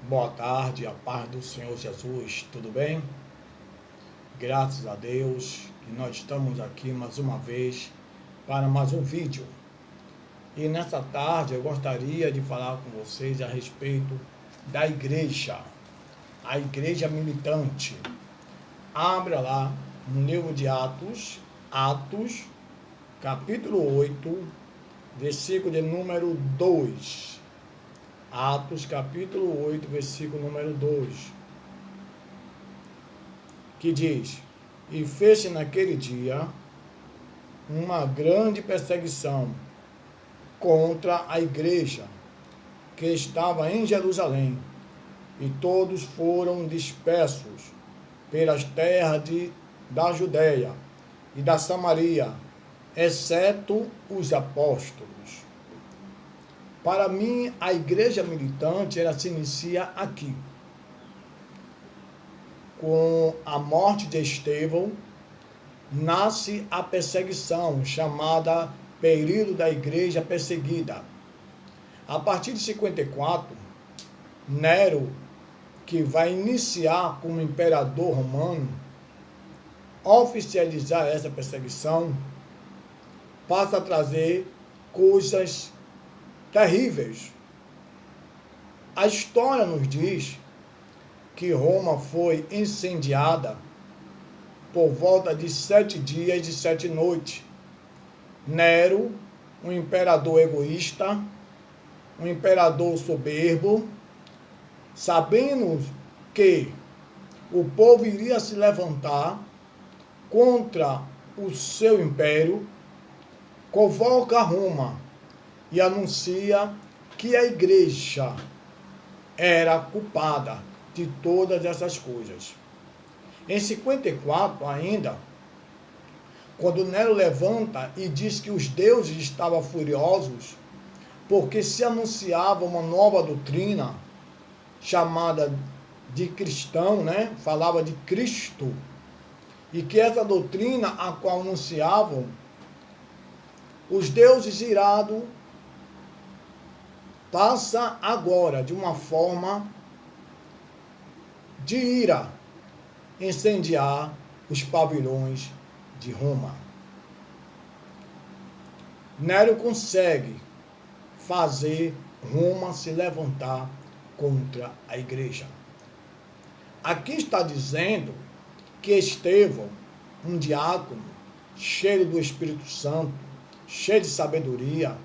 Boa tarde, a paz do Senhor Jesus, tudo bem? Graças a Deus que nós estamos aqui mais uma vez para mais um vídeo. E nessa tarde eu gostaria de falar com vocês a respeito da igreja, a igreja militante. Abra lá no livro de Atos, capítulo 8, versículo de número 2. Atos capítulo 8, versículo número 2, que diz: E fez-se naquele dia uma grande perseguição contra a igreja que estava em Jerusalém, e todos foram dispersos pelas terras da Judéia e da Samaria, exceto os apóstolos. Para mim, a igreja militante, ela se inicia aqui, com a morte de Estevão, nasce a perseguição, chamada período da igreja perseguida. A partir de 54, Nero, que vai iniciar como imperador romano, oficializar essa perseguição, passa a trazer coisas terríveis. A história nos diz que Roma foi incendiada por volta de 7 dias e 7 noites. Nero, um imperador egoísta, um imperador soberbo, sabendo que o povo iria se levantar contra o seu império, convoca Roma e anuncia que a igreja era culpada de todas essas coisas. Em 54 ainda, quando Nero levanta e diz que os deuses estavam furiosos, porque se anunciava uma nova doutrina, chamada de cristão, falava de Cristo, e que essa doutrina a qual anunciavam, os deuses irados, passa agora de uma forma de ira, incendiar os pavilhões de Roma. Nero consegue fazer Roma se levantar contra a igreja. Aqui está dizendo que Estevão, um diácono, cheio do Espírito Santo, cheio de sabedoria,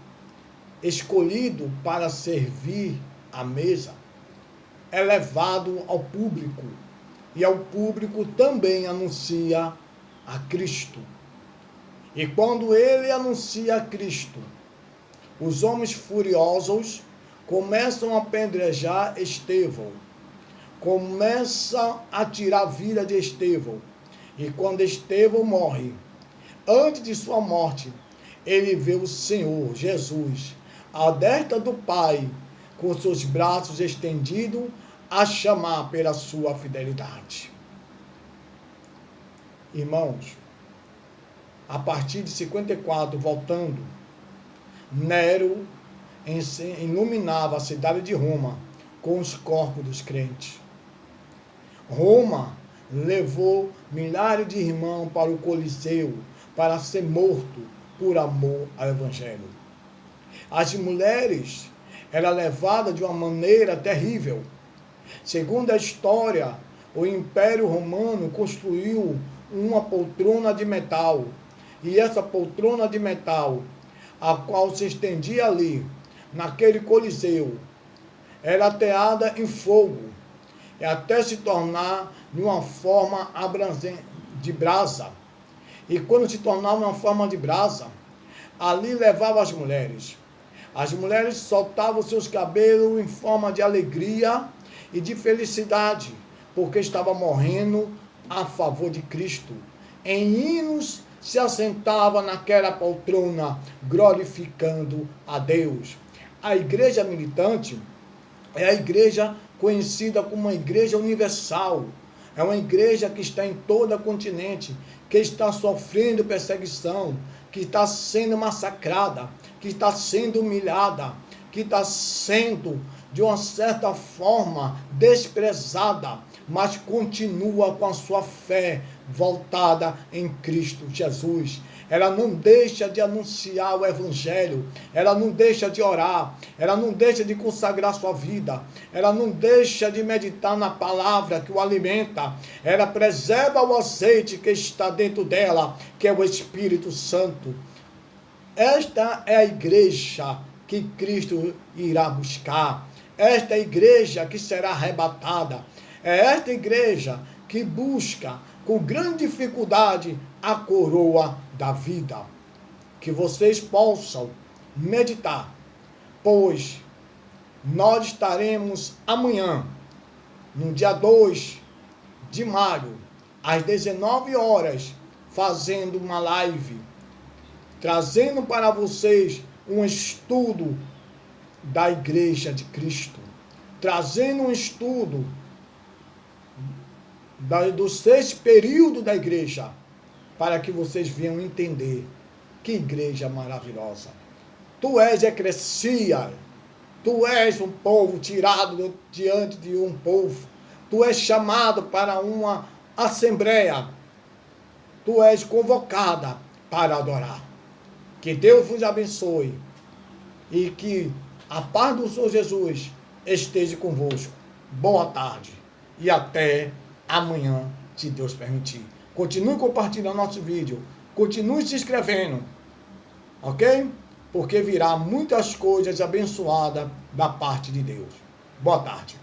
escolhido para servir à mesa, é levado ao público, e ao público também anuncia a Cristo. E quando ele anuncia a Cristo, os homens furiosos começam a apedrejar Estevão, começam a tirar a vida de Estevão. E quando Estevão morre, antes de sua morte, ele vê o Senhor Jesus à destra do Pai, com seus braços estendidos, a chamar pela sua fidelidade. Irmãos, a partir de 54, voltando, Nero iluminava a cidade de Roma com os corpos dos crentes. Roma levou milhares de irmãos para o Coliseu para ser morto por amor ao Evangelho. As mulheres eram levadas de uma maneira terrível. Segundo a história, o Império Romano construiu uma poltrona de metal, e essa poltrona de metal, a qual se estendia ali, naquele Coliseu, era ateada em fogo, até se tornar de uma forma abrangente de brasa. E quando se tornava uma forma de brasa, ali levava as mulheres. As mulheres soltavam seus cabelos em forma de alegria e de felicidade, porque estavam morrendo a favor de Cristo. Em hinos se assentava naquela poltrona, glorificando a Deus. A igreja militante é a igreja conhecida como uma igreja universal. É uma igreja que está em todo o continente, que está sofrendo perseguição, que está sendo massacrada, que está sendo humilhada, que está sendo de uma certa forma desprezada, mas continua com a sua fé voltada em Cristo Jesus. Ela não deixa de anunciar o Evangelho, ela não deixa de orar, ela não deixa de consagrar sua vida, ela não deixa de meditar na palavra que o alimenta, ela preserva o azeite que está dentro dela, que é o Espírito Santo. Esta é a igreja que Cristo irá buscar. Esta é a igreja que será arrebatada. É esta igreja que busca com grande dificuldade a coroa da vida. Que vocês possam meditar, pois nós estaremos amanhã, no dia 2 de maio, às 19 horas, fazendo uma live, trazendo para vocês um estudo da Igreja de Cristo, trazendo um estudo do 6º período da igreja, para que vocês venham entender que igreja maravilhosa. Tu és eclesia, tu és um povo tirado diante de um povo, tu és chamado para uma assembleia, tu és convocada para adorar. Que Deus vos abençoe e que a paz do Senhor Jesus esteja convosco. Boa tarde e até amanhã, se Deus permitir. Continue compartilhando nosso vídeo, continue se inscrevendo, ok? Porque virá muitas coisas abençoadas da parte de Deus. Boa tarde.